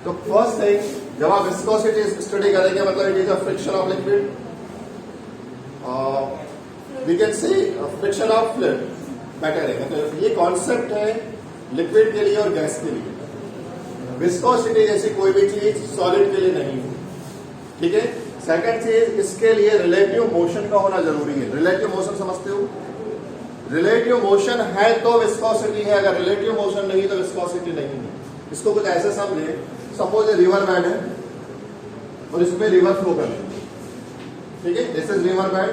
तो first thing, जब आप विस्कोसिटी स्टडी करेंगे मतलब it is a friction of liquid, we can say friction of fluid better है। मतलब ये कॉन्सेप्ट है लिक्विड के लिए और गैस के लिए। विस्कोसिटी जैसी कोई भी चीज सॉलिड के लिए नहीं है, ठीक है। सेकंड चीज, इसके लिए रिलेटिव मोशन का होना जरूरी है। रिलेटिव मोशन समझते हो? रिलेटिव मोशन है तो विस्कोसिटी है, अगर रिलेटिव मोशन नहीं तो विस्कोसिटी नहीं है। इसको कुछ ऐसे समझे, सपोज ए रिवर बेड है और इसमें रिवर फ्लो कर रही है, ठीक है, दिस इज रिवर बेड,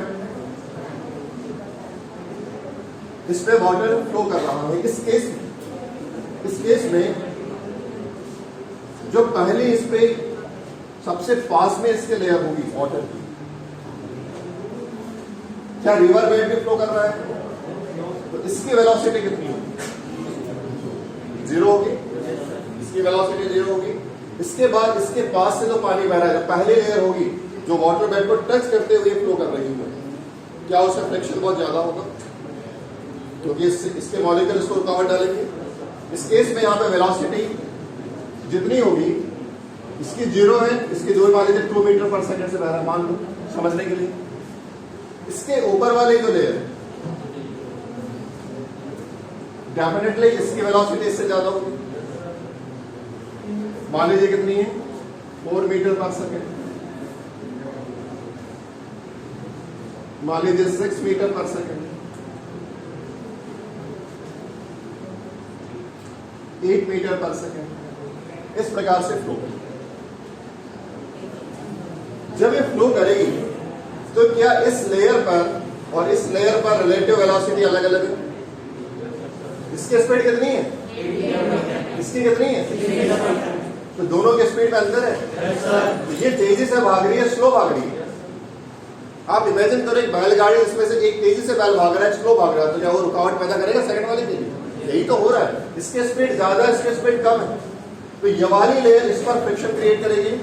इस पे वाटर फ्लो कर रहा है। इस केस में जो पहले इस पे सबसे पास में इसके लेयर होगी वाटर की, क्या रिवर बेड भी फ्लो कर रहा है? तो इसकी वेलोसिटी कितनी होगी? जीरो होगी। इसकी वेलोसिटी जीरो होगी। इसके बाद इसके पास से जो पानी बह रहा है, जो पहली लेयर होगी जो वाटर बेड को टच करते हुए फ्लो कर रही है, क्या उसका फ्रिक्शन बहुत ज्यादा होगा? क्योंकि इसके मॉलिक्यूल इसको रुकावट डालेंगे। इस केस में यहाँ पे वेलोसिटी जितनी होगी, इसकी जीरो है, इसकी जो मान लीजिए 2 मीटर पर सेकंड से बह रहा है, मान लो समझने के लिए। इसके ऊपर वाले जो लेयर डेफिनेटली इसकी वेलोसिटी इससे ज्यादा होगी। मान लीजिए कितनी है? 4 मीटर पर सेकंड, मान लीजिए 6 मीटर पर सेकंड, 8 मीटर पर सेकंड। इस प्रकार से फ्लो करेगी। जब ये फ्लो करेगी तो क्या इस लेयर पर और इस लेयर पर रिलेटिव वेलोसिटी अलग अलग है? इसकी स्पीड कितनी है? इसकी कितनी है? तो दोनों की स्पीड में अंतर है। तो ये तेजी से भाग रही है, स्लो भाग रही है। आप इमेजिन करो एक बैलगाड़ी, इसमें से एक तेजी से बैल भाग रहा है, स्लो भाग रहा है, तो क्या वो रुकावट पैदा करेगा सेकंड वाले के लिए? यही तो हो रहा है। इसकी स्पीड ज्यादा है, इसकी स्पीड कम है, तो ये वाली लेयर इस पर फ्रिक्शन क्रिएट करेगी।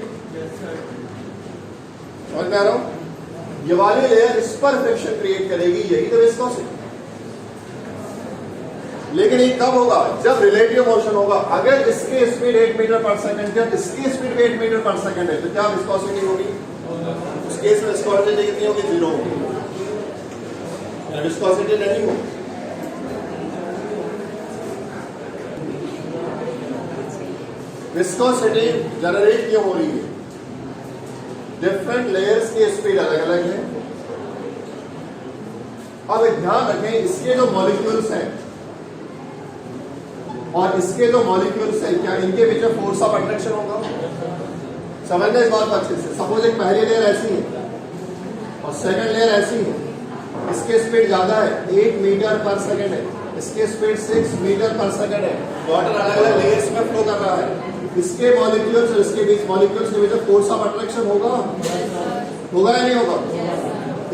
समझ में आ रहा हूं? ये वाली लेयर इस पर फ्रिक्शन क्रिएट करेगी, यही तो विस्कोसिटी। लेकिन ये कब होगा? जब रिलेटिव मोशन होगा। अगर इसकी स्पीड 8 मीटर पर सेकंड है, इसकी स्पीड 8 मीटर पर सेकंड है, तो क्या विस्कोसिटी होगी? उस केस में विस्कोसिटी कितनी होगी? जीरो होगी। विस्कोसिटी नहीं होगी। विस्कोसिटी जनरेट क्यों हो रही है? डिफरेंट लेयर्स की स्पीड अलग अलग है। अब ध्यान रखें, इसके जो मॉलिक्यूल्स हैं और इसके जो मॉलिक्यूल्स हैं, क्या इनके बीच में फोर्स ऑफ अट्रैक्शन होगा? समझना इस बात को अच्छे से। सपोज एक पहली लेयर ऐसी है और सेकंड लेयर ऐसी है, इसकी स्पीड ज्यादा है, 8 मीटर पर सेकंड है, इसकी स्पीड 6 मीटर पर सेकंड है। वाटर अलग अलग लेयर्स में फ्लो कर रहा है। इसके मॉलिक्यूल्स और इसके बीच मॉलिक्यूल्स के बीच फोर्स ऑफ अट्रैक्शन होगा? होगा या नहीं होगा?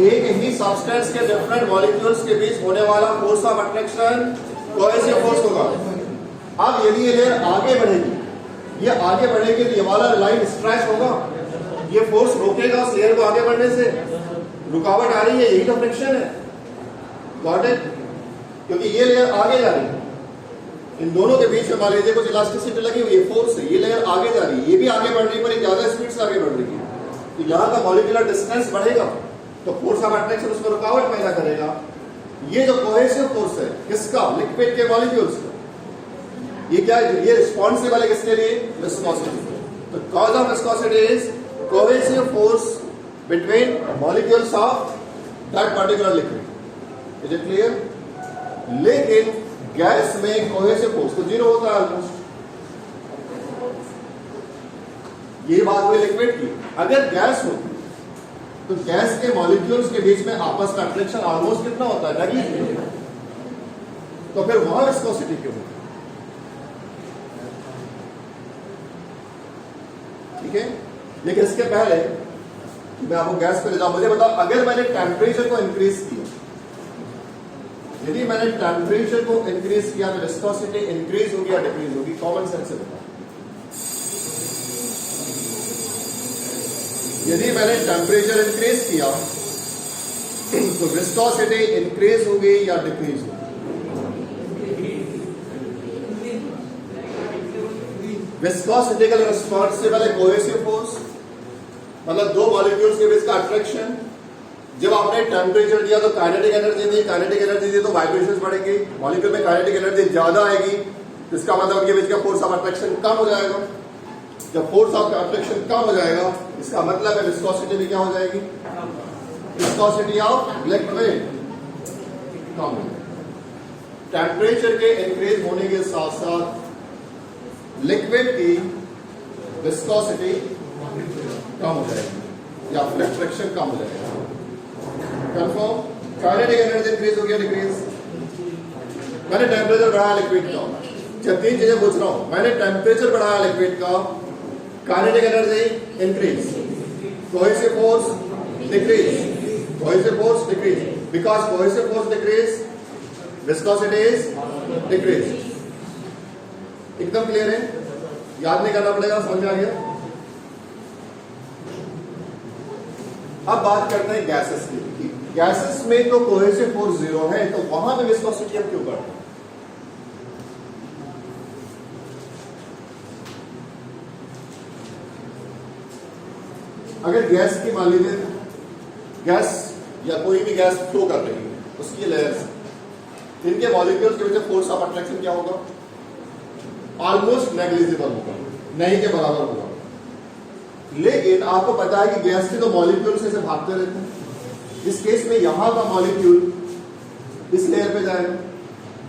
एक ही सब्सटेंस के डिफरेंट मॉलिक्यूल्स के बीच होने वाला force of attraction cohesive force होगा। अब यदि ये लेयर आगे बढ़ेगी, ये आगे बढ़ेगी तो ये वाला लाइन स्ट्रेच होगा, ये फोर्स रोकेगा उस लेयर को आगे बढ़ने से। रुकावट आ रही है, यही तो फ्रिक्शन है। Got it? क्योंकि ये लेयर आगे जा रही है, इन दोनों के बीच में मान लीजिए कुछ इलास्टिसिटी लगी हुई है, फोर्स है, ये लेयर आगे जा रही है, ये भी आगे बढ़ रही है, पर ज्यादा स्पीड से आगे बढ़ रही है। तो यहाँ का मॉलिक्यूलर डिस्टेंस बढ़ेगा तो फोर्स ऑफ अट्रैक्शन उसमें रुकावट पैदा करेगा। ये जो कोहेसिव फोर्स है किसका? लिक्विड के मॉलिक्यूल्स का। ये क्या है? ये रिस्पॉन्सिबल है किसके लिए? विस्कोसिटी। तो cause of viscosity is cohesive force between molecules of that particular liquid. Is it clear? लेकिन गैस में कोहेसिव फोर्स तो जीरो होता है ऑलमोस्ट। ये बात हुई लिक्विड की। अगर गैस होती तो गैस के मॉलिक्यूल्स के बीच में आपस में अट्रैक्शन ऑलमोस्ट कितना होता है? नेगलिजिबल। तो फिर वहां विस्कोसिटी क्यों होती? ठीक है, लेकिन इसके पहले मैं आपको गैस पे ले जाऊं, मुझे बताओ, अगर मैंने टेम्परेचर को इंक्रीज किया, यदि मैंने टेम्परेचर को इंक्रीज किया तो विस्कोसिटी इंक्रीज होगी या डिक्रीज होगी? कॉमन सेंस से बताओ। यदि मैंने टेम्परेचर इंक्रीज किया तो विस्कोसिटी इंक्रीज होगी या डिक्रीज होगी? विस्कोसिटी का रिस्पॉन्सिबल है कोहेसिव फोर्स, मतलब दो मॉलिक्यूल्स के बीच का अट्रैक्शन। जब आपने टेम्परेचर दिया तो काइनेटिक एनर्जी दी, काइनेटिक एनर्जी दी तो वाइब्रेशंस बढ़ेंगी, मॉलिक्यूल में काइनेटिक एनर्जी ज्यादा आएगी, तो इसका मतलब उनके बीच का फोर्स ऑफ अट्रैक्शन कम हो जाएगा। जब फोर्स ऑफ अट्रैक्शन कम हो जाएगा, इसका मतलब है विस्कोसिटी भी क्या हो जाएगी, विस्कोसिटी ऑफ लिक्विड कम हो जाएगी। टेम्परेचर के इंक्रीज होने के साथ साथ लिक्विड की विस्कोसिटी कम हो जाएगी या फिर अट्रैक्शन कम हो जाएगा। कंफर्म? काइनेटिक एनर्जी इंक्रीज हो गया, डिक्रीज? मैंने टेम्परेचर बढ़ाया लिक्विड का, जब तीन चीजें पूछ रहा हूं, मैंने टेम्परेचर बढ़ाया लिक्विड का, kinetic energy increase, cohesive force decrease, cohesive force decrease, because cohesive force decrease, viscosity is decrease. एकदम क्लियर है? याद नहीं करना पड़ेगा, समझ में आ गया? अब बात करते हैं गैसेस की। गैसेस में तो कोहेसिव फोर्स 0 है, तो वहां पे विस्कोसिटी हम क्यों करते हैं? अगर गैस की मान लीजिए गैस या कोई भी गैस फ्लो कर रही है, उसकी लेयर्स, इनके मॉलिक्यूल्स के वजह फोर्स ऑफ अट्रैक्शन क्या होगा? ऑलमोस्ट नेग्लिजिबल होगा, नहीं के बराबर होगा। लेकिन आपको पता है कि गैस के तो मॉलिक्यूल से भागते रहते हैं। इस केस में यहां का मॉलिक्यूल इस लेयर पे जाएगा,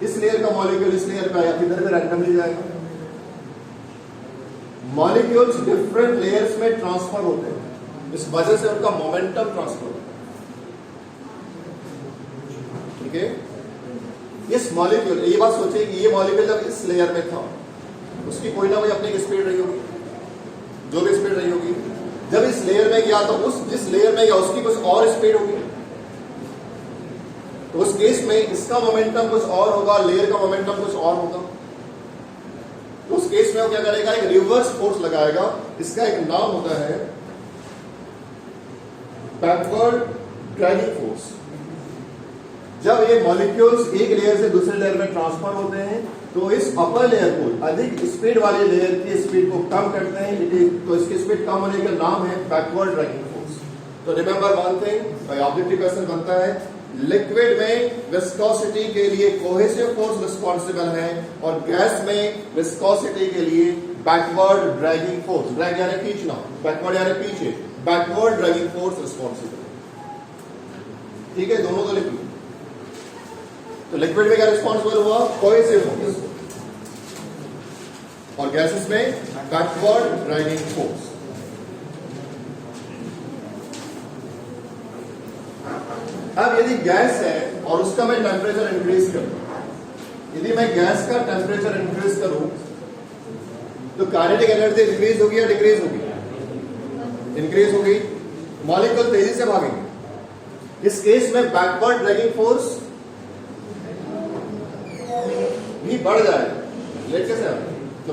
इस लेयर का मॉलिक्यूल इस लेयर पे आया, किधर पे रैंडमली जाएगा। मॉलिक्यूल्स डिफरेंट लेयर्स में ट्रांसफर होते हैं, इस वजह से उनका मोमेंटम ट्रांसफर होता है। ठीक है? इस मॉलिक्यूल, ये बात सोचिए कि ये मॉलिक्यूल जब इस लेयर में था, उसकी कोई ना कोई अपनी एक स्पीड रही होगी, जो भी स्पीड रही होगी। जब इस लेयर में गया तो उस जिस लेयर में गया उसकी कुछ और स्पीड होगी, तो उस केस में इसका मोमेंटम कुछ और होगा, लेयर का मोमेंटम कुछ और होगा। तो उस केस में वो क्या करेगा, एक रिवर्स फोर्स लगाएगा। इसका एक नाम होता है बैकवर्ड ड्रैगिंग फोर्स। जब ये मॉलिक्यूल्स एक लेयर से दूसरे लेयर में ट्रांसफर होते हैं, तो इस अपर लेयर को, अधिक स्पीड वाले लेयर की स्पीड को कम करते हैं, तो इसकी स्पीड कम होने का नाम है बैकवर्ड ड्रैगिंग फोर्स। तो remember one thing, objective question बनता है, लिक्विड में विस्कोसिटी के लिए कोहेसिव फोर्स रिस्पॉन्सिबल है और गैस में विस्कोसिटी के लिए बैकवर्ड ड्रैगिंग फोर्स, ड्रैग यानी खींचना, बैकवर्ड यानी पीछे, बैकवर्ड ड्रैगिंग फोर्स रिस्पॉन्सिबल। ठीक है, दोनों को लिख लो। तो लिक्विड में क्या रिस्पॉन्सिबल हुआ, कोहेसिव फोर्स, और गैसेस में बैकवर्ड ड्रैगिंग फोर्स। अब यदि गैस है और उसका मैं टेम्परेचर इंक्रीज करूं, यदि मैं गैस का टेम्परेचर इंक्रीज करूं तो काइनेटिक एनर्जी इंक्रीज होगी या डिक्रीज होगी? इंक्रीज होगी, मॉलिक्यूल तेजी से भागेंगे। इस केस में बैकवर्ड ड्रैगिंग फोर्स भी बढ़ जाएगा। लेट कैसे तो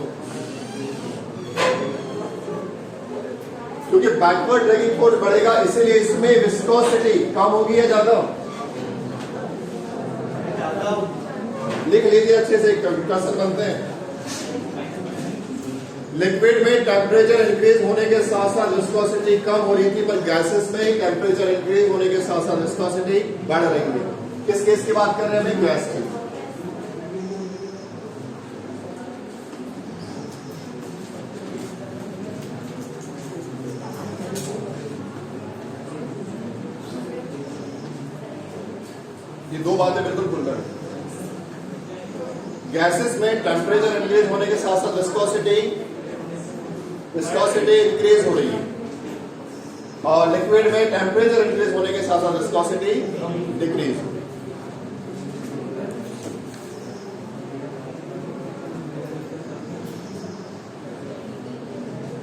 क्योंकि बैकवर्ड ड्रैगिंग फोर्स बढ़ेगा, इसीलिए इसमें विस्कोसिटी कम होगी या ज्यादा? लिख लीजिए अच्छे से, क्वेश्चन बनते हैं। लिक्विड में टेम्परेचर इंक्रीज होने के साथ साथ विस्कोसिटी कम हो रही थी, पर गैसेस में टेम्परेचर इंक्रीज होने के साथ साथ विस्कोसिटी बढ़ रही है। किस केस की बात कर रहे हैं? गैस की। ये दो बातें बिल्कुल भूल गए। गैसेस में टेम्परेचर इंक्रीज होने के साथ साथ विस्कोसिटी इंक्रीज हो रही है, और लिक्विड में टेम्परेचर इंक्रीज होने के साथ साथ विस्कोसिटी डिक्रीज हो रही है।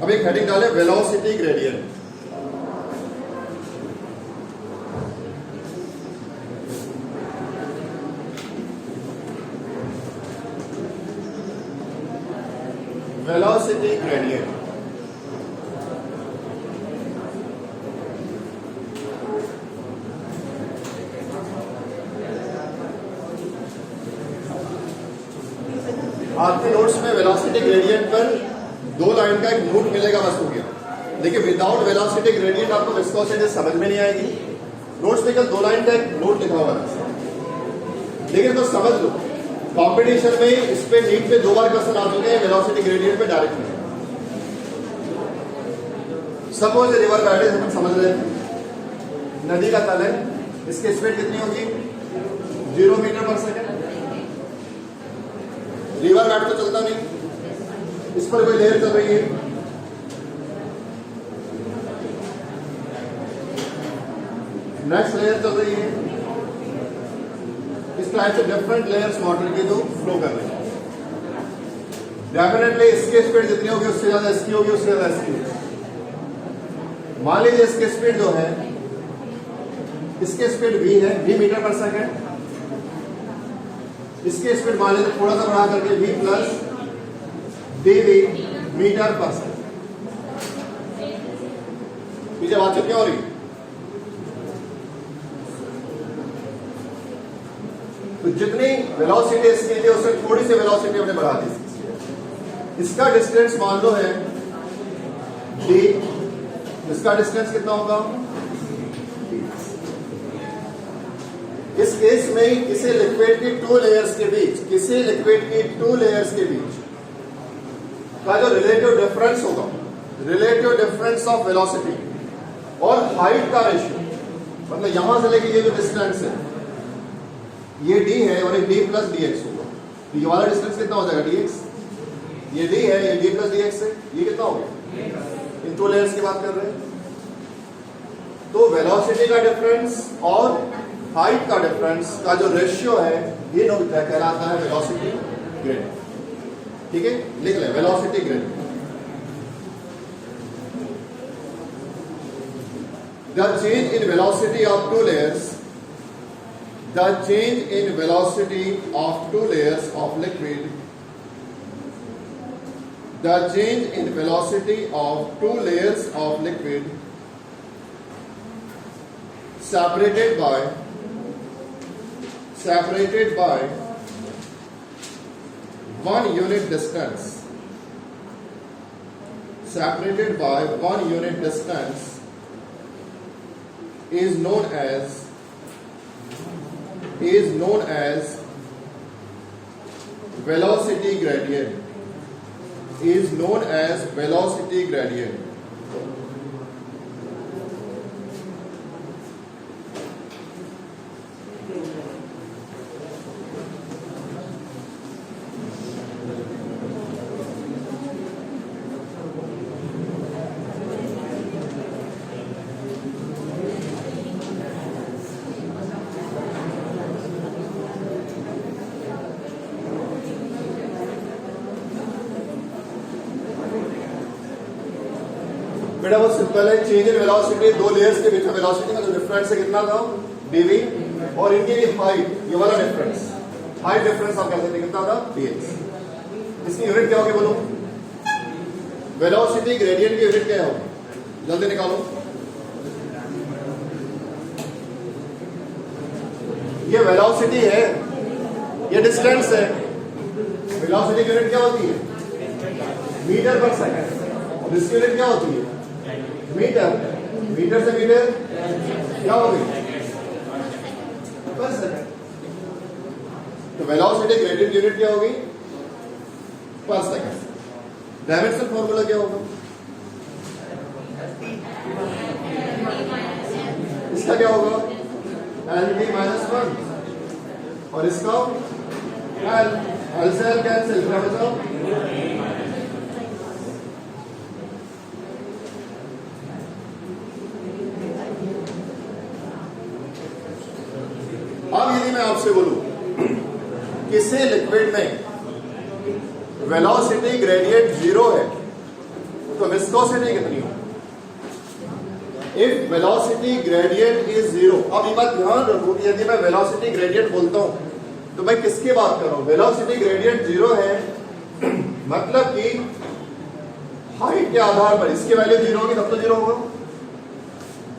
अब एक हेडिंग डाले, वेलोसिटी ग्रेडियंट। वेलोसिटी ग्रेडियंट आपके नोट्स में वेलोसिटी ग्रेडियंट पर दो लाइन का एक नोट मिलेगा, बस हो गया। देखिए विदाउट वेलोसिटी ग्रेडियंट आपको विस्कोसिटी समझ में नहीं आएगी। नोट्स में केवल दो लाइन का एक नोट लिखा हुआ है, लेकिन तो समझ लो कंपटीशन में इस पे नीट पे 2 बार क्वेश्चन आ चुके हैं वेलोसिटी ग्रेडियंट पे डायरेक्ट में। सपोज रिवर वैली हम समझ रहे हैं, नदी का तल है, इसकी स्पीड कितनी होगी 0 मीटर पर सेकंड। रिवर बैठ तो चलता नहीं, इस पर कोई लहर चल रही है, नेक्स्ट लेयर चल रही है, इस टाइप से डिफरेंट लेयर्स वाटर की जो फ्लो कर रही है। डेफिनेटली इसकी स्पीड जितनी होगी उससे ज्यादा इसकी होगी, उससे ज्यादा इसकी होगी। मान लीजिए इसकी स्पीड जो है, इसकी स्पीड v है, v मीटर पर सेकंड। इसकी स्पीड मान लीजिए थोड़ा सा बढ़ा करके v प्लस dv मीटर पर सेकंड। पीछे बातचीत क्या हो रही है? तो जितनी वेलोसिटी इसकी थी उससे थोड़ी सी वेलोसिटी हमने बढ़ा दी। इसका डिस्टेंस मान लो है d, इसका डिस्टेंस कितना होगा? इस केस में किसी लिक्विड की 2 लेयर्स के बीच, किसी लिक्विड की 2 लेयर्स के बीच का जो रिलेटिव डिफरेंस होगा, रिलेटिव डिफरेंस ऑफ वेलोसिटी और हाइट का रेशियो, मतलब यहां से लेके ये जो डिस्टेंस है ये d है और ये d प्लस dx होगा। तो ये वाला डिस्टेंस कितना हो जाएगा dx, ये d है, ये d प्लस dx है, ये कितना हो गया? इन 2 लेयर्स की बात कर रहे हैं। तो वेलोसिटी का डिफरेंस और हाइट का डिफरेंस का जो रेशियो है ये कहलाता है वेलोसिटी ग्रेडियंट। ठीक है, लिख लें velocity gradient. The change in velocity of 2 layers, the change in velocity of 2 layers of liquid, the change in velocity of 2 layers of liquid separated by 1 unit distance, separated by 1 unit distance is known as velocity gradient, is known as velocity gradient. बेटा वो simple है, change in velocity 2 layers के बीच में velocity का जो difference है कितना था dv, और इनकी भी हाइट, ये वाला डिफरेंस, हाइट डिफरेंस आप कह सकते हैं कितना था dx। इसकी यूनिट क्या होगी बोलो? वेलोसिटी ग्रेडियंट की यूनिट क्या होगी? जल्दी निकालो। ये वेलोसिटी है, ये डिस्टेंस है। वेलोसिटी की यूनिट क्या होती है? मीटर पर सेकंड। और इसकी यूनिट क्या होती है? मीटर। मीटर से मीटर क्या होगी? पर सेकंड। तो वेलोसिटी ग्रेडियंट यूनिट क्या होगी? पर सेकंड। डायमेंशन फॉर्मूला क्या होगा? इसका क्या होगा? LD माइनस 1 और इसका L से L कैंसिल, क्या बचा? अब यदि मैं आपसे बोलूं किसी लिक्विड में वेलोसिटी ग्रेडियंट 0 है तो विस्कोसिटी कितनी हो? इफ वेलोसिटी ग्रेडियंट इज 0, अब ये बात ध्यान रखो कि यदि मैं वेलोसिटी ग्रेडियंट बोलता हूं तो मैं किसकी बात कर रहा हूं? वेलोसिटी ग्रेडियंट 0 है मतलब कि हाइट के आधार पर इसकी वैल्यू 0 होगी तब तो 0 होगा।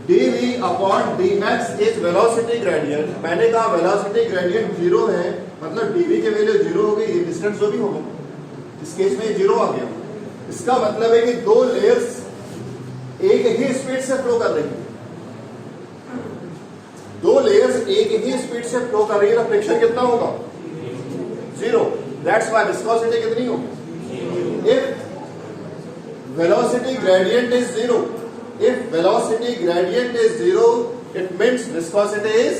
dv upon dmax is velocity gradient. मैंने कहा वेलोसिटी ग्रेडियंट 0 है मतलब dv की वैल्यू 0 होगी, ये डिस्टेंस जो भी होगा, इस केस में 0 आ गया। इसका मतलब है कि दो लेयर्स एक ही स्पीड से फ्लो कर रही है, दो लेयर्स एक ही स्पीड से फ्लो कर रही है, तो फ्रिक्शन कितना होगा? 0। दैट्स व्हाई विस्कोसिटी कितनी होगी? If velocity gradient is 0, if velocity gradient is 0, it means viscosity is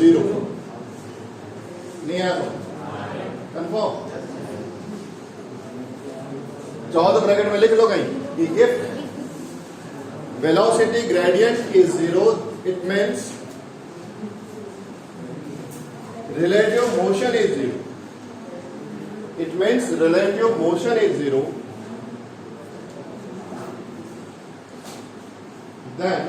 0। नहीं आया कंफर्म? 14 ब्रैकेट में लिख लो कहीं कि if velocity gradient is 0, it means relative motion is 0. It means relative motion is 0. Then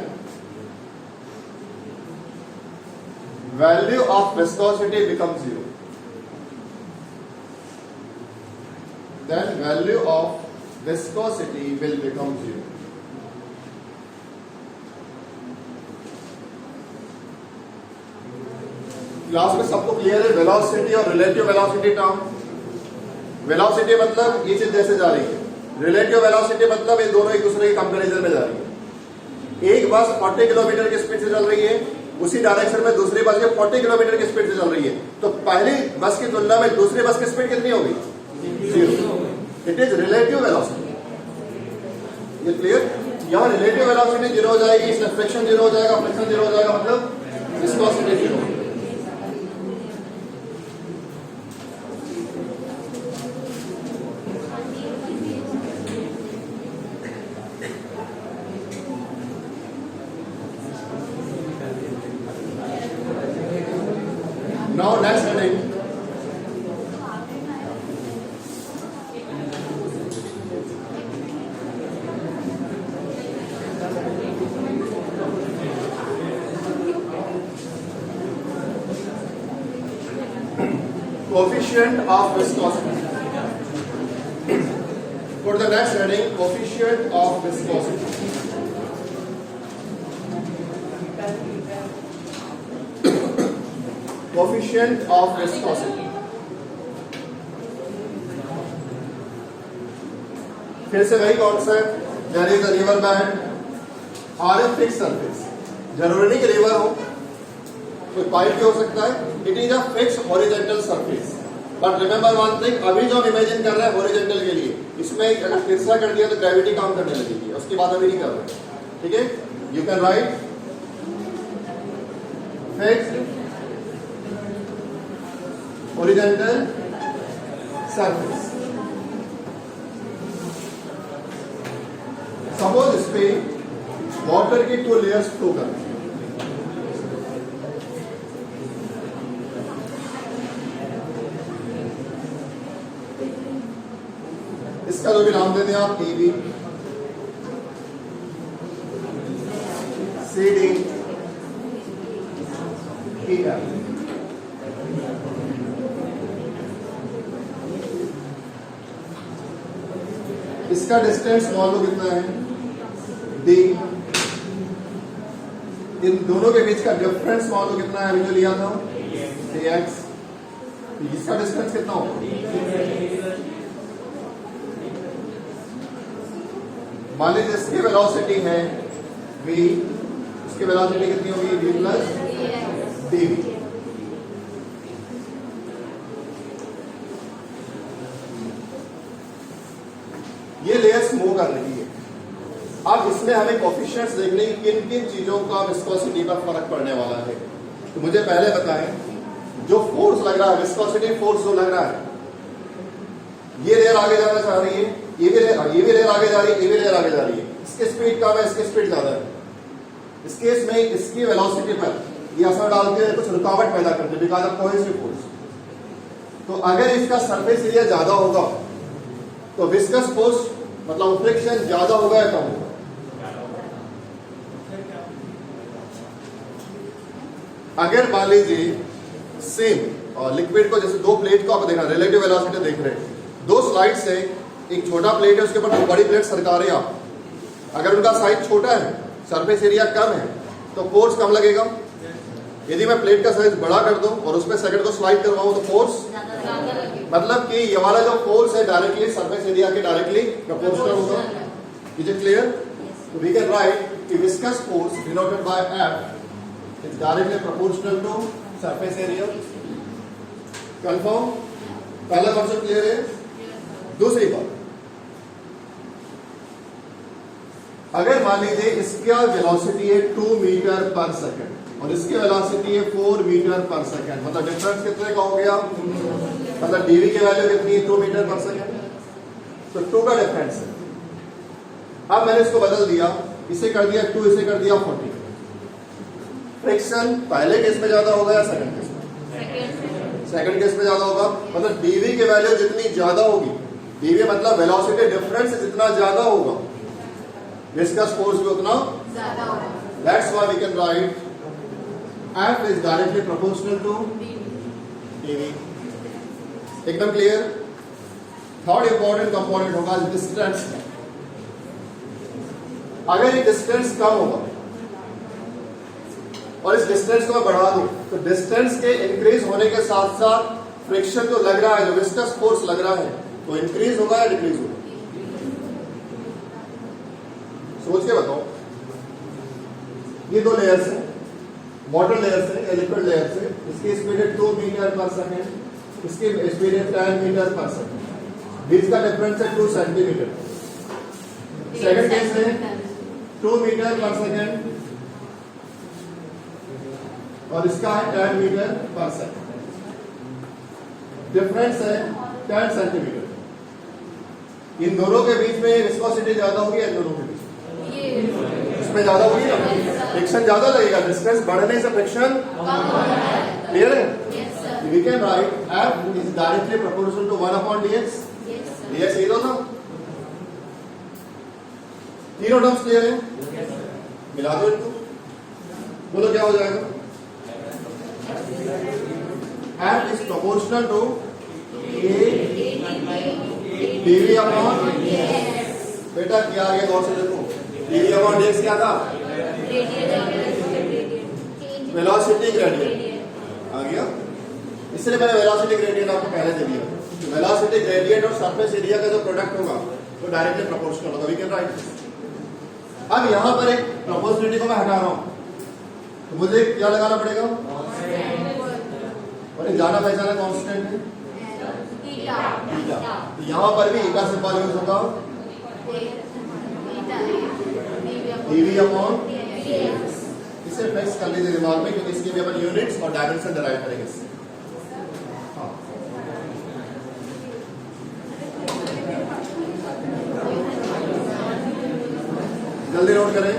value of viscosity becomes 0. Then value of viscosity will become 0. Class में सबको clear है velocity और रिलेटिव वेलोसिटी टर्म? वेलोसिटी मतलब ये चीज जैसे जा रही है, रिलेटिव वेलोसिटी मतलब ये दोनों एक दूसरे के कंपैरिजन में जा रही है। एक बस 40 किलोमीटर की स्पीड से चल रही है, उसी डायरेक्शन में दूसरी बस 40 किलोमीटर की स्पीड से चल रही है, तो पहली बस की तुलना में दूसरी बस की स्पीड कितनी होगी? 0। It is relative velocity. ये क्लियर? यहाँ रिलेटिव वेलोसिटी 0 हो जाएगी, इसमें फ्रिक्शन 0 हो जाएगा, फ्रिक्शन 0 हो जाएगा मतलब viscosity 0। Now next heading, coefficient of viscosity. For the next heading, coefficient of viscosity. Coefficient of viscosity. फिर से वही concept, there is a river bed और ए फिक्स सरफेस। जरूरी नहीं कि रिवर हो, कोई पाइप भी हो सकता है। It is a fix horizontal surface, but remember one thing, अभी जो हम इमेजिन कर रहे हैं हॉरिजॉन्टल के लिए, इसमें अगर तिरछा कर दिया तो ग्रेविटी काम करने लगेगी, उसकी बात अभी नहीं कर रहे। ठीक है, you can write fix horizontal surface. Suppose इस पे वाटर की 2 लेयर्स फ्लो कर रही है, इसका जो भी नाम दे दें आप, टीबी, सीडी, टीएफ। इसका डिस्टेंस मान लो कितना है? डी। इन दोनों के बीच का डिफरेंस मान लो कितना है? अभी जो लिया था dx। इसका डिस्टेंस कितना होगा? मान लीजिए इसकी वेलोसिटी है v, इसकी वेलोसिटी कितनी होगी? v plus dv। ये लेयर्स मूव कर रही है। अब इसमें हमें कोफिशिएंट्स देखने की किन किन चीजों का विस्कोसिटी पर फर्क पड़ने वाला है। तो मुझे पहले बताएं, जो फोर्स लग रहा है, विस्कोसिटी फोर्स जो लग रहा है, ये लेयर आगे जाना चाह रही है, ये भी लेयर आगे जा रही है, ये भी लेयर आगे जा रही है। इसकी स्पीड कम है, इसकी स्पीड ज्यादा है। इस केस में इसकी वेलोसिटी पर ये असर डालते हैं, कुछ रुकावट पैदा करते हैं बिकॉज ऑफ कोहेसिव फोर्स। तो अगर इसका सरफेस एरिया ज्यादा होगा तो विस्कस फोर्स मतलब फ्रिक्शन ज्यादा होगा या कम होगा? अगर मान लीजिए सेम और लिक्विड को, जैसे दो प्लेट को आप देखना, रिलेटिव वेलोसिटी देख रहे हैं, दो स्लाइड से एक छोटा प्लेट है, उसके ऊपर एक बड़ी प्लेट सरका रहे हैं आप। अगर उनका साइज छोटा है, सरफेस एरिया कम है, तो फोर्स कम लगेगा, यदि मैं प्लेट का साइज बड़ा कर दूं और उसमें सेकंड को स्लाइड करवाऊं तो फोर्स, मतलब कि ये वाला जो फोर्स है डायरेक्टली सरफेस एरिया के डायरेक्टली प्रोपोर्शनल होगा। Is it clear? We can write कि viscous force denoted by F is directly proportional to surface area. Confirm? पहला कॉन्सेप्ट क्लियर है। दूसरी बात, अगर मान लीजिए इसका वेलोसिटी है 2 मीटर पर सेकंड और इसकी वेलोसिटी है 4 मीटर पर सेकंड, मतलब डिफरेंस कितने का हो गया? मतलब डीवी की वैल्यू कितनी है? 2 मीटर पर सेकंड, तो 2 का डिफरेंस है। अब मैंने इसको बदल दिया, इसे कर दिया 2, इसे कर दिया 40। फ्रिक्शन पहले केस में ज्यादा होगा या सेकंड केस में? सेकंड केस में ज्यादा होगा। मतलब डीवी की वैल्यू जितनी ज्यादा होगी, डीवी मतलब वेलोसिटी डिफरेंस जितना ज्यादा होगा, विस्कस फोर्स भी उतना ज्यादा होगा। That's why we can write F is directly proportional to dV। एकदम क्लियर। थर्ड इंपॉर्टेंट कंपोनेंट होगा डिस्टेंस। अगर ये डिस्टेंस कम होगा और इस डिस्टेंस को मैं बढ़ा दूं तो डिस्टेंस के इंक्रीज होने के साथ साथ फ्रिक्शन जो लग रहा है, जो विस्कस फोर्स लग रहा है, तो इंक्रीज होगा या डिक्रीज होगा? सोच के बताओ। ये दो लेयर्स हैं, वाटर लेयर से या लिक्विड लेयर से, इसकी स्पीड है 2 मीटर पर सेकेंड, इसकी स्पीड है 10 मीटर पर सेकेंड, बीच का डिफरेंस है 2 सेंटीमीटर। सेकंड केस में 2 मीटर पर सेकेंड और इसका है 10 मीटर पर सेकेंड, डिफरेंस है 10 सेंटीमीटर। इन दोनों के बीच में विस्कोसिटी ज्यादा होगी या इन दोनों के बीच? इसमें ज्यादा होगी ना, फ्रिक्शन ज्यादा लगेगा, डिस्टेंस बढ़ने से फ्रिक्शन क्लियर है। We can write F is directly proportional to 1/dx। dx ये दो ना, तीनों टर्म्स क्लियर है? मिला दो इनको, बोलो क्या हो जाएगा? F is proportional to A dV upon बेटा क्या आ गया? गौर से देखो, dV upon dx क्या था? वेलोसिटी ग्रेडियंट आ गया। इसलिए मैंने वेलोसिटी ग्रेडियंट आपको पहले दे दिया। वेलोसिटी ग्रेडियंट और सरफेस एरिया का जो प्रोडक्ट होगा वो डायरेक्टली प्रोपोर्शनल होगा। We can write. अब यहां पर एक प्रोपोर्शनलिटी को मैं हटा रहा हूं तो मुझे क्या लगाना पड़ेगा? और ये जाना पहचाना कांस्टेंट है ईटा। तो यहां पर भी ईटा सिंबल यूज होगा, dV अपॉन dx। इसे फिक्स कर लीजिए दिमाग में, क्योंकि इसकी भी अपन यूनिट्स और डायमेंशन डिराइव करेंगे इससे। जल्दी नोट करें।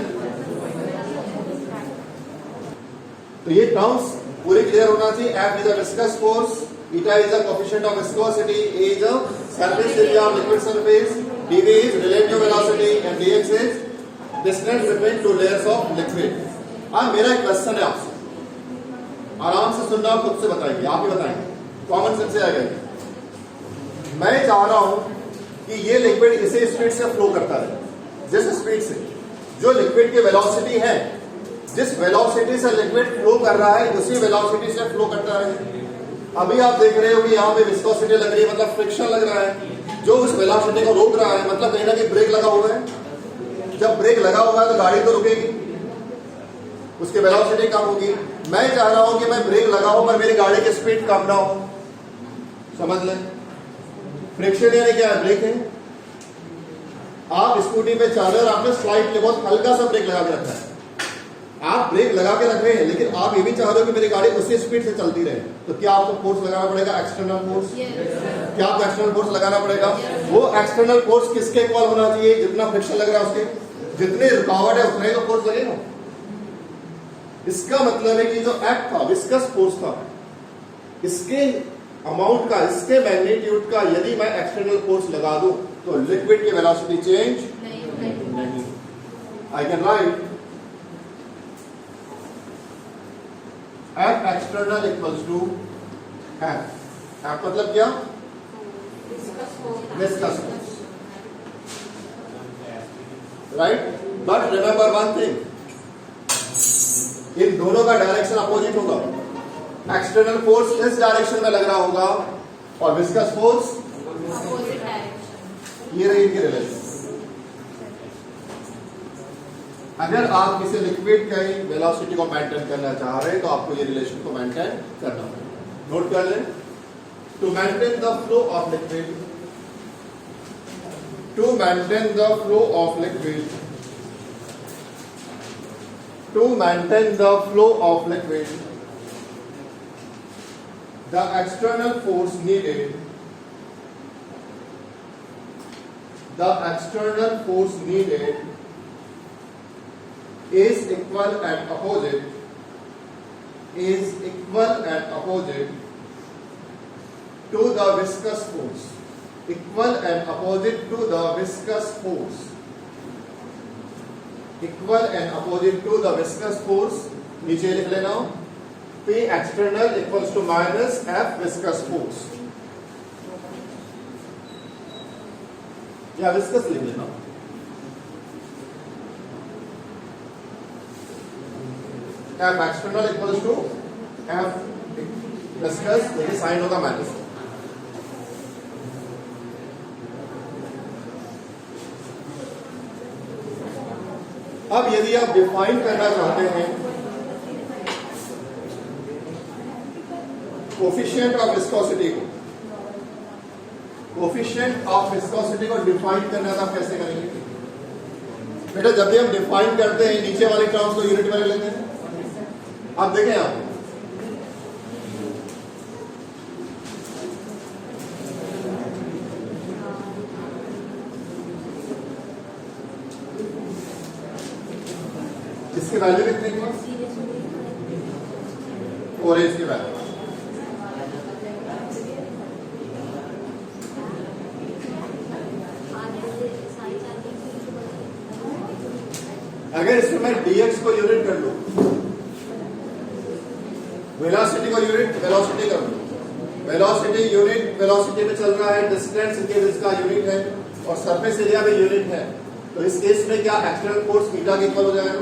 तो ये टर्म्स पूरी क्लियर होना चाहिए। F is a viscous force, eta is a coefficient of viscosity, A is a surface area of liquid surface, dV is relative velocity and dx is distance between two layers of liquid। अब मेरा एक question है आपसे, आराम से सुनना, खुद से बताएंगे, आप ही बताएंगे, कॉमन सेंस से आएगा। मैं चाह रहा हूं कि ये लिक्विड इसी स्पीड से फ्लो करता रहे, जिस स्पीड से, जो लिक्विड की वेलोसिटी है, जिस वेलोसिटी से लिक्विड फ्लो कर रहा है उसी वेलोसिटी से फ्लो करता रहे। अभी आप देख रहे हो कि यहाँ पे विस्कोसिटी लग रही है, मतलब फ्रिक्शन लग रहा है, जो उस वेलोसिटी को रोक रहा है, मतलब कहीं ना कहीं ब्रेक लगा हुआ है। जब ब्रेक लगा हुआ है तो गाड़ी तो रुकेगी, उसकी वेलोसिटी कम होगी। मैं चाह रहा हूं कि मैं ब्रेक लगाऊं पर मेरी गाड़ी की स्पीड कम ना हो। समझ लें, फ्रिक्शन यानी क्या है? ब्रेक है। आप स्कूटी पे चाह रहे हो और आपने स्लाइडली बहुत हल्का सा ब्रेक लगा के रखा है, आप ब्रेक लगा के रख रहे हैं, लेकिन आप ये भी चाह रहे हो कि मेरी गाड़ी उसी स्पीड से चलती रहे, तो क्या आपको फोर्स लगाना पड़ेगा? External force. क्या आपको एक्सटर्नल फोर्स लगाना पड़ेगा? वो एक्सटर्नल फोर्स किसके इक्वल होना चाहिए? जितना फ्रिक्शन लग रहा है उसके, जितनी रुकावट है उतना ही तो फोर्स लगेगा। इसका मतलब है कि जो एक्ट था, विस्कस फोर्स था, इसके अमाउंट का, इसके मैग्नीट्यूड का यदि मैं एक्सटर्नल फोर्स लगा दूं तो लिक्विड की वेलोसिटी चेंज नहीं। I can write F external equals to F। F मतलब क्या? Viscous force, right? But remember one thing, इन दोनों का डायरेक्शन अपोजिट होगा। एक्सटर्नल फोर्स इस डायरेक्शन में लग रहा होगा और विस्कस फोर्स अपोजिट डायरेक्शन। ये रही इनकी रिलेशन। अगर आप किसी लिक्विड की वेलोसिटी को मेंटेन करना चाह रहे हैं तो आपको ये रिलेशन को मेंटेन करना पड़ेगा। नोट कर लें, to maintain the flow of liquid, to maintain the flow of liquid, to maintain the flow of liquid, the external force needed, the external force needed is equal and opposite, is equal and opposite to the viscous force, equal and opposite to the viscous force, equal and opposite to the viscous force. नीचे लिख लेना P external equals to minus F viscous force, या viscous लिख लेना। F external equals to F viscous, देखिए sign होगा minus. अब यदि आप डिफाइन करना चाहते हैं कोफिशिएंट ऑफ विस्कोसिटी को, कोफिशिएंट ऑफ विस्कोसिटी को डिफाइन करना था, कैसे करेंगे बेटा? जब भी हम डिफाइन करते हैं नीचे वाले टर्म्स को यूनिट वाले लेते हैं। अब देखें आप, इसकी वैल्यू कितनी की? और इसकी वैल्यू अगर इसमें मैं dx को यूनिट कर लूं, वेलोसिटी को यूनिट वेलोसिटी कर लूं, वेलोसिटी यूनिट वेलोसिटी पे चल रहा है, डिस्टेंस के इसका यूनिट है और सरफेस एरिया भी यूनिट है, तो इस केस में क्या एक्सटर्नल फोर्स थीटा के इक्वल हो जाएगा?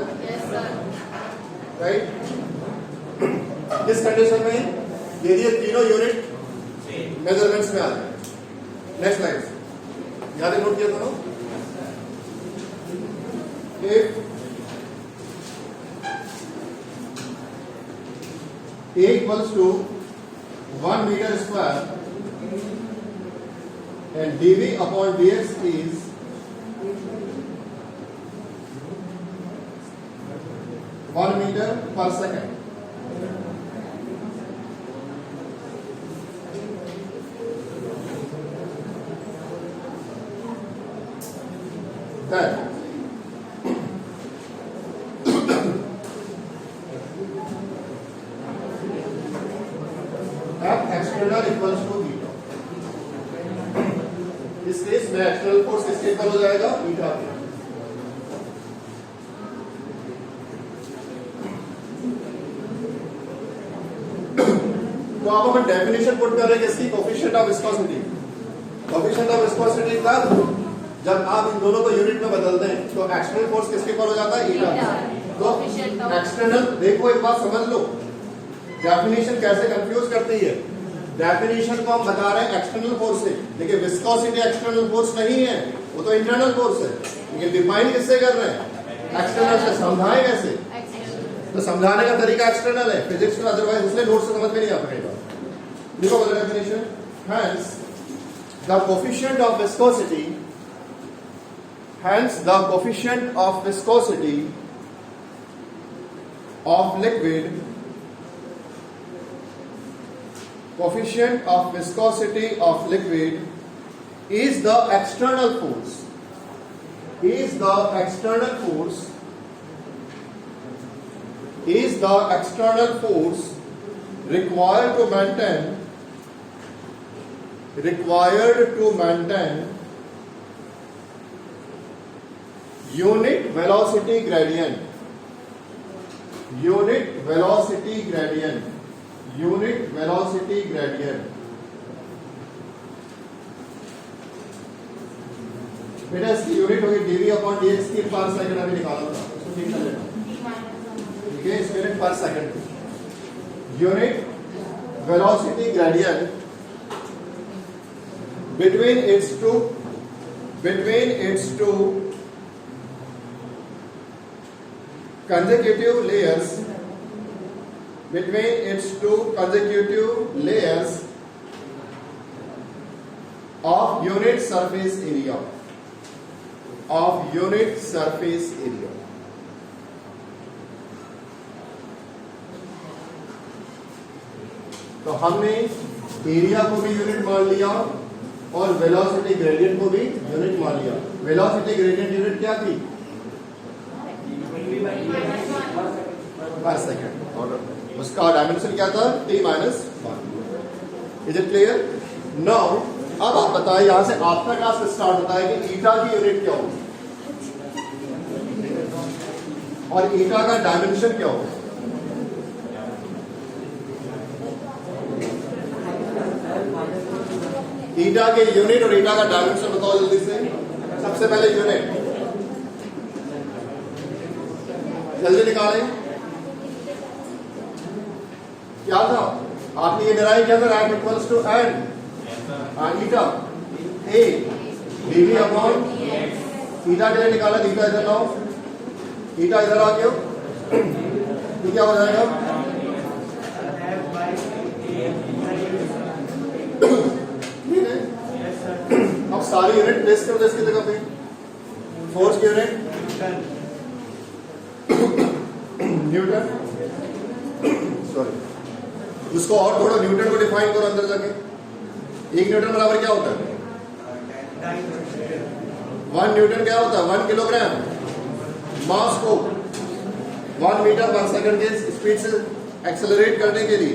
राइट। किस कंडीशन में? यदि ये तीनों यूनिट मेजरमेंट्स में आ जाए। नेक्स्ट लाइन याद नोट किया दोनों। A equals to 1 meter square and dV upon dx is 1 meter per second. Then F external equals to theta. इस केस में एक्सटर्नल फोर्स किसके इक्वल हो जाएगा? थीटा के। तो अब हम डेफिनेशन पुट कर रहे हैं किसकी? Coefficient of viscosity. Coefficient of viscosity तब जब आप इन दोनों को यूनिट में बदल दें तो एक्सटर्नल फोर्स किसके इक्वल हो जाता है? ईटा। तो एक्सटर्नल, देखो एक बात समझ लो, डेफिनेशन कैसे कंफ्यूज करती है। डेफिनेशन को हम बता रहे हैं एक्सटर्नल फोर्स से, लेकिन विस्कोसिटी एक्सटर्नल फोर्स नहीं है, वो तो इंटरनल फोर्स है। लेकिन डिफाइन किससे कर रहे हैं? एक्सटर्नल से। समझाएं कैसे? तो समझाने का तरीका एक्सटर्नल है, फिजिक्स में अदरवाइज इसलिए नोट से समझ में नहीं आ पाएगा। देखो बोलो definition, hence the coefficient of viscosity, hence the coefficient of viscosity of liquid, coefficient of viscosity of liquid is the external force, is the external force, is the external force required to maintain, required to maintain unit velocity gradient, unit velocity gradient, unit velocity gradient। बेटा इसकी unit होगी dv upon dx की पर second, अभी निकाला था, उसको ठीक कर लेना। ठीक है, इस यूनिट पर second, unit velocity gradient between its two consecutive layers of unit surface area तो हमने एरिया को भी यूनिट मान लिया और वेलोसिटी ग्रेडियंट को भी यूनिट मान लिया। वेलोसिटी ग्रेडियंट यूनिट क्या थी? पर सेकंड, और उसका डायमेंशन क्या था? t-1। Is it clear? Now अब आप बताइए, यहां से आपका क्लास स्टार्ट होता है कि ईटा की यूनिट क्या होगी और ईटा का डायमेंशन क्या होगा। ईटा के यूनिट और ईटा का डायमेंशन बताओ जल्दी से। सबसे पहले यूनिट जल्दी निकालें। क्या था? आपने ये डिराइव किया था, रैट इक्वल्स टू एन ईटा ए बीवी अपॉन ईटा के लिए निकाला। ईटा इधर लाओ, ईटा इधर आ गया, ये क्या हो जाएगा? अब सारी यूनिट प्लेस कर दो इसकी जगह पे। फोर्स की यूनिट न्यूटन, सॉरी उसको और थोड़ा न्यूटन को डिफाइन करो अंदर जाके। एक न्यूटन बराबर क्या होता है? 1 न्यूटन क्या होता है? 1 किलोग्राम। मास को 1 मीटर पर सेकंड के स्पीड से एक्सेलरेट करने के लिए